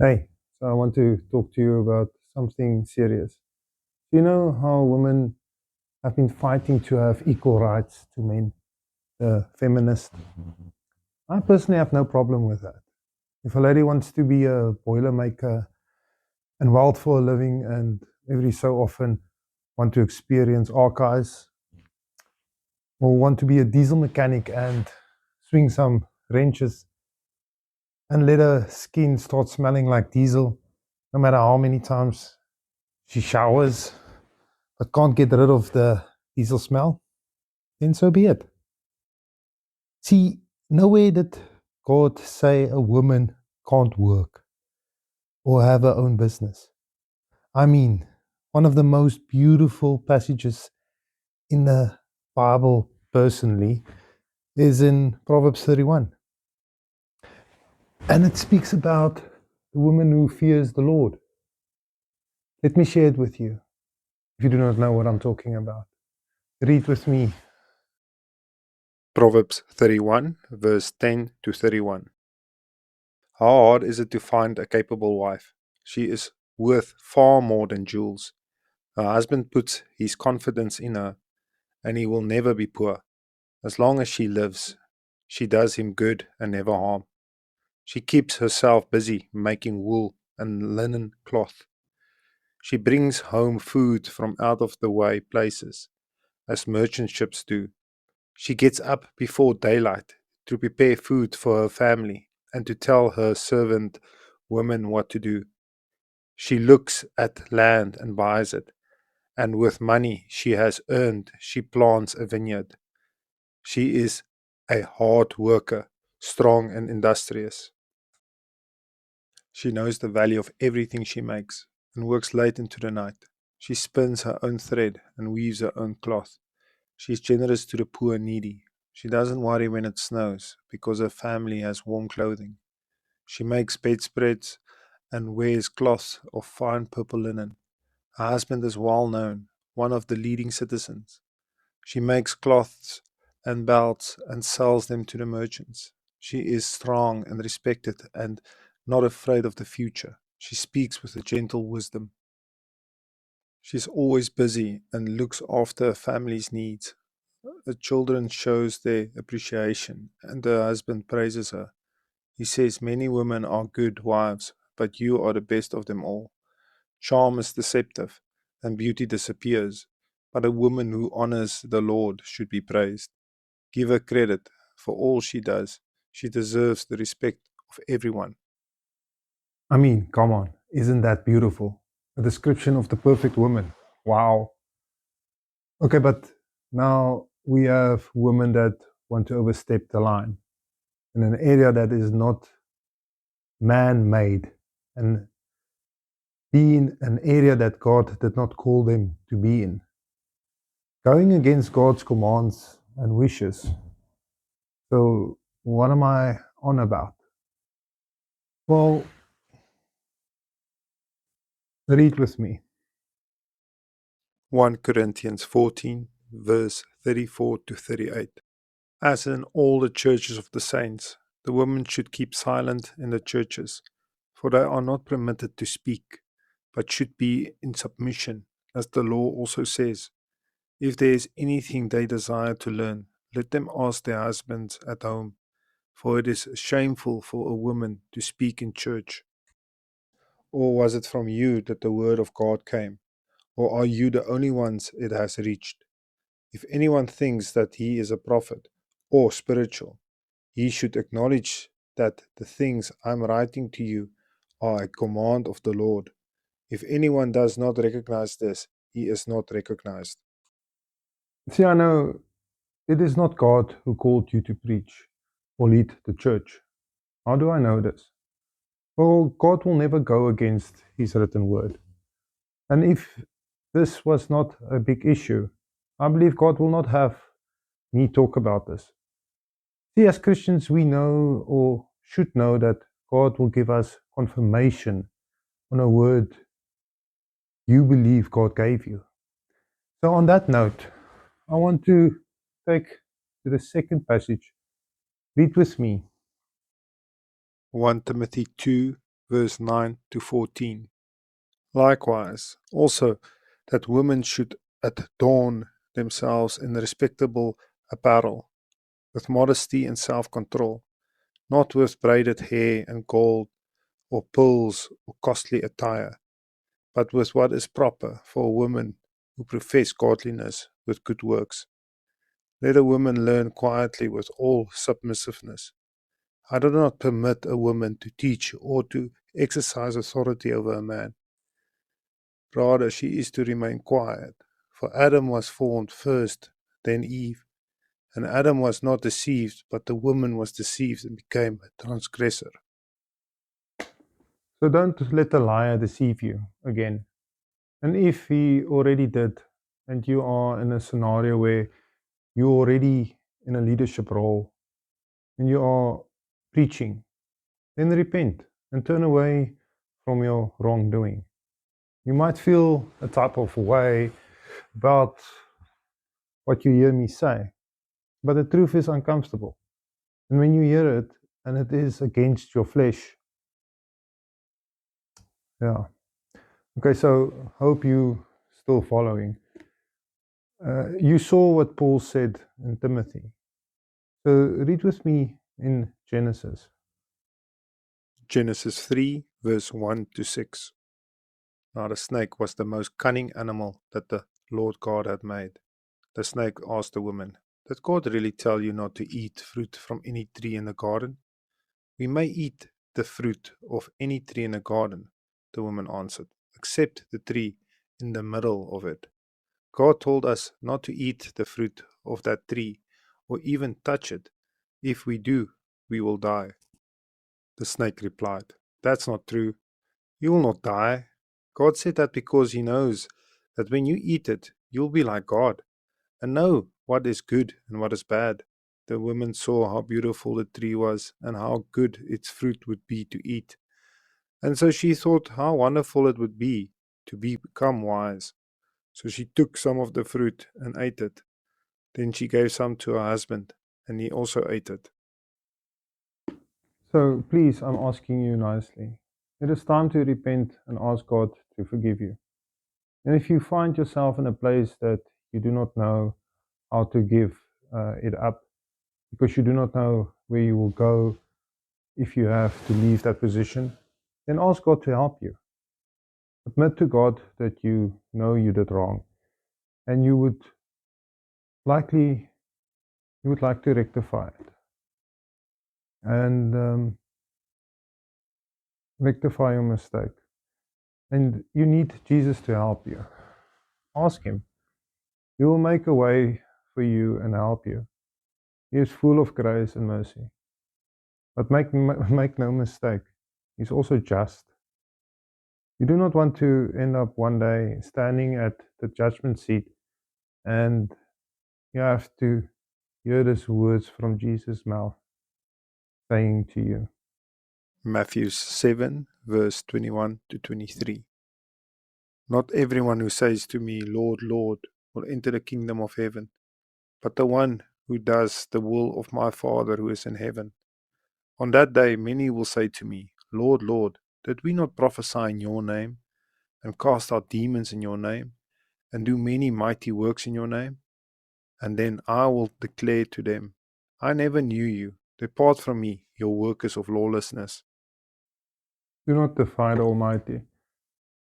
Hey, so I want to talk to you about something serious. Do you know how women have been fighting to have equal rights to men, the feminists? I personally have no problem with that. If a lady wants to be a boilermaker and weld for a living and every so often want to experience archives or want to be a diesel mechanic and swing some wrenches and let her skin start smelling like diesel, no matter how many times she showers but can't get rid of the diesel smell, then so be it. See, nowhere did God say a woman can't work or have her own business. I mean, one of the most beautiful passages in the Bible, personally, is in Proverbs 31. And it speaks about the woman who fears the Lord. Let me share it with you if you do not know what I'm talking about. Read with me. Proverbs 31, verse 10 to 31. How hard is it to find a capable wife? She is worth far more than jewels. Her husband puts his confidence in her, and he will never be poor. As long as she lives, she does him good and never harm. She keeps herself busy making wool and linen cloth. She brings home food from out of the way places, as merchant ships do. She gets up before daylight to prepare food for her family and to tell her servant women what to do. She looks at land and buys it, and with money she has earned, she plants a vineyard. She is a hard worker, strong and industrious. She knows the value of everything she makes and works late into the night. She spins her own thread and weaves her own cloth. She is generous to the poor and needy. She doesn't worry when it snows because her family has warm clothing. She makes bedspreads and wears cloths of fine purple linen. Her husband is well known, one of the leading citizens. She makes cloths and belts and sells them to the merchants. She is strong and respected and not afraid of the future. She speaks with a gentle wisdom. She's always busy and looks after her family's needs. The children shows their appreciation, and her husband praises her. He says many women are good wives, but you are the best of them all. Charm is deceptive, and beauty disappears, but a woman who honors the Lord should be praised. Give her credit for all she does. She deserves the respect of everyone. I mean, come on, isn't that beautiful? A description of the perfect woman. Wow. Okay, but now we have women that want to overstep the line in an area that is not man made and be in an area that God did not call them to be in. Going against God's commands and wishes. So, what am I on about? Well, read with me. 1 Corinthians 14, verse 34 to 38. As in all the churches of the saints, the women should keep silent in the churches, for they are not permitted to speak, but should be in submission, as the law also says. If there is anything they desire to learn, let them ask their husbands at home, for it is shameful for a woman to speak in church. Or was it from you that the word of God came? Or are you the only ones it has reached? If anyone thinks that he is a prophet or spiritual, he should acknowledge that the things I'm writing to you are a command of the Lord. If anyone does not recognize this, he is not recognized. See, I know it is not God who called you to preach or lead the church. How do I know this? Well, God will never go against his written word. And if this was not a big issue, I believe God will not have me talk about this. See, as Christians, we know or should know that God will give us confirmation on a word you believe God gave you. So, on that note, I want to take to the second passage. Read with me. 1 Timothy 2, verse 9 to 14. Likewise, also that women should adorn themselves in respectable apparel, with modesty and self-control, not with braided hair and gold, or pearls, or costly attire, but with what is proper for a woman who profess godliness with good works. Let a woman learn quietly with all submissiveness. I do not permit a woman to teach or to exercise authority over a man. Rather, she is to remain quiet. For Adam was formed first, then Eve. And Adam was not deceived, but the woman was deceived and became a transgressor. So don't let the liar deceive you again. And if he already did, and you are in a scenario where you're already in a leadership role and you are preaching, then repent and turn away from your wrongdoing. You might feel a type of way about what you hear me say, but the truth is uncomfortable. And when you hear it and it is against your flesh, yeah. Okay, so hope you still following. You saw what Paul said in Timothy. So read with me in Genesis. Genesis 3, verse 1 to 6. Now the snake was the most cunning animal that the Lord God had made. The snake asked the woman, Did God really tell you not to eat fruit from any tree in the garden? We may eat the fruit of any tree in the garden, the woman answered, except the tree in the middle of it. God told us not to eat the fruit of that tree or even touch it. If we do, we will die. The snake replied, That's not true. You will not die. God said that because He knows that when you eat it, you'll be like God and know what is good and what is bad. The woman saw how beautiful the tree was and how good its fruit would be to eat. And so she thought how wonderful it would be to become wise. So she took some of the fruit and ate it. Then she gave some to her husband, and he also ate it. So please, I'm asking you nicely. It is time to repent and ask God to forgive you. And if you find yourself in a place that you do not know how to give it up, because you do not know where you will go if you have to leave that position, then ask God to help you. Admit to God that you know you did wrong, and you would like to rectify it, and rectify your mistake. And you need Jesus to help you. Ask Him. He will make a way for you and help you. He is full of grace and mercy. But make no mistake, He's also just. You do not want to end up one day standing at the judgment seat and you have to hear these words from Jesus' mouth saying to you, Matthew 7, verse 21 to 23. Not everyone who says to me, Lord, Lord, will enter the kingdom of heaven, but the one who does the will of my Father who is in heaven. On that day many will say to me, Lord, Lord, did we not prophesy in your name, and cast out demons in your name, and do many mighty works in your name? And then I will declare to them, I never knew you. Depart from me, you workers of lawlessness. do not defy the Almighty.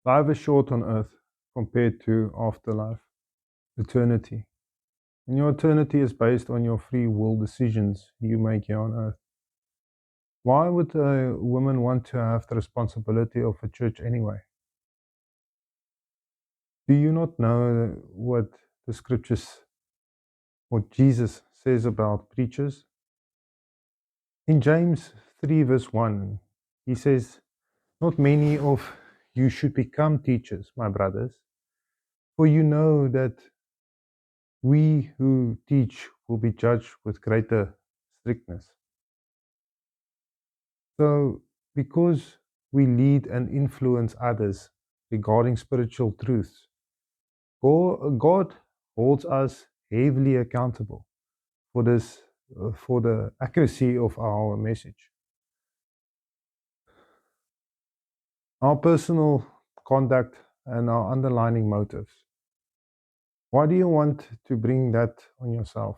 Life is short on earth compared to afterlife, eternity. And your eternity is based on your free will decisions you make here on earth. Why would a woman want to have the responsibility of a church anyway? Do you not know what the scriptures, what Jesus says about preachers? In James 3, verse 1, he says, Not many of you should become teachers, my brothers, for you know that we who teach will be judged with greater strictness. So, because we lead and influence others regarding spiritual truths, God holds us heavily accountable for this, for the accuracy of our message. our personal conduct and our underlying motives. Why do you want to bring that on yourself?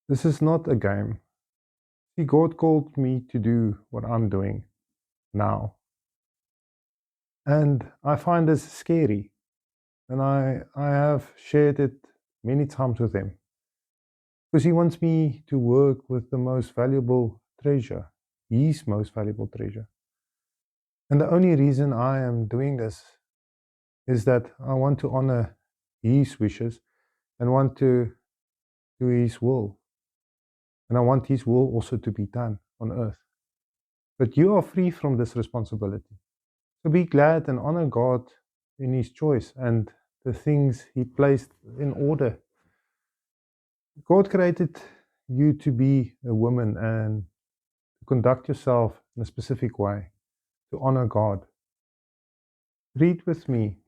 This is not a game. See, God called me to do what I'm doing now. And I find this scary. And I have shared it many times with Him. Because He wants me to work with the most valuable treasure, His most valuable treasure. And the only reason I am doing this is that I want to honor His wishes and want to do His will. And I want His will also to be done on earth. But you are free from this responsibility. So be glad and honor God in His choice and the things He placed in order. God created you to be a woman and to conduct yourself in a specific way, to honor God. Read with me.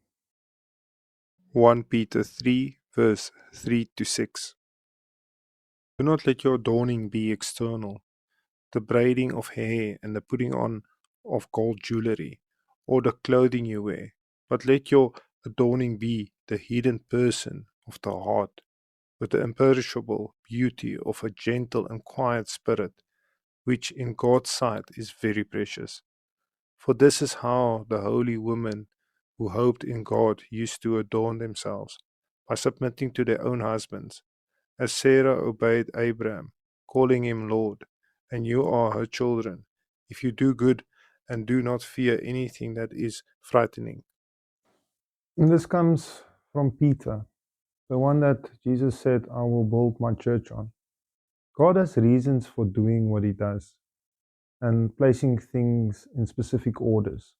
1 Peter 3, verse 3 to 6. Do not let your adorning be external, the braiding of hair and the putting on of gold jewelry, or the clothing you wear, but let your adorning be the hidden person of the heart, with the imperishable beauty of a gentle and quiet spirit, which in God's sight is very precious. For this is how the holy women who hoped in God used to adorn themselves, by submitting to their own husbands, as Sarah obeyed Abraham, calling him Lord, and you are her children, if you do good and do not fear anything that is frightening. And this comes from Peter, the one that Jesus said, I will build my church on. God has reasons for doing what He does and placing things in specific orders.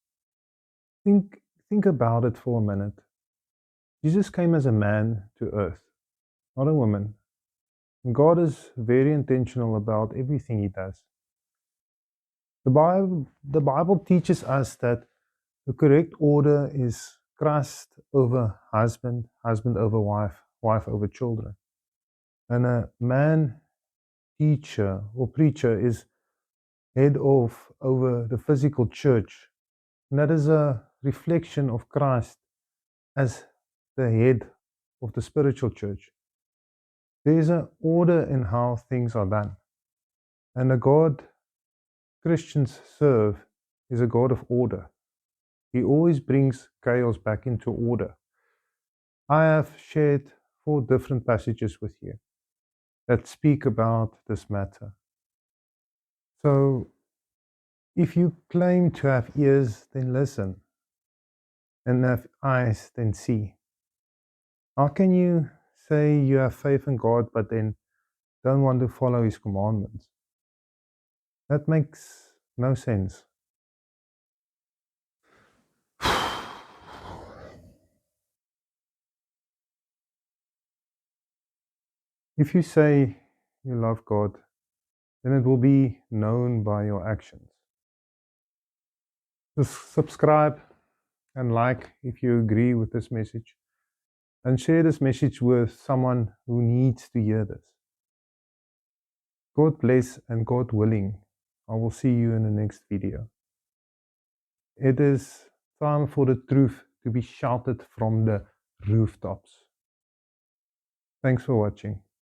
Think about it for a minute. Jesus came as a man to earth, not a woman. And God is very intentional about everything He does. The Bible teaches us that the correct order is Christ over husband, husband over wife, wife over children. And a man teacher or preacher is head of over the physical church. And that is a reflection of Christ as the head of the spiritual church. There is an order in how things are done. And the God Christians serve is a God of order. He always brings chaos back into order. I have shared 4 different passages with you that speak about this matter. So, if you claim to have ears, then listen, and have eyes, then see. How can you say you have faith in God, but then don't want to follow His commandments? That makes no sense. If you say you love God, then it will be known by your actions. Just subscribe and like if you agree with this message, and share this message with someone who needs to hear this. God bless, and God willing, I will see you in the next video. It is time for the truth to be shouted from the rooftops. Thanks for watching.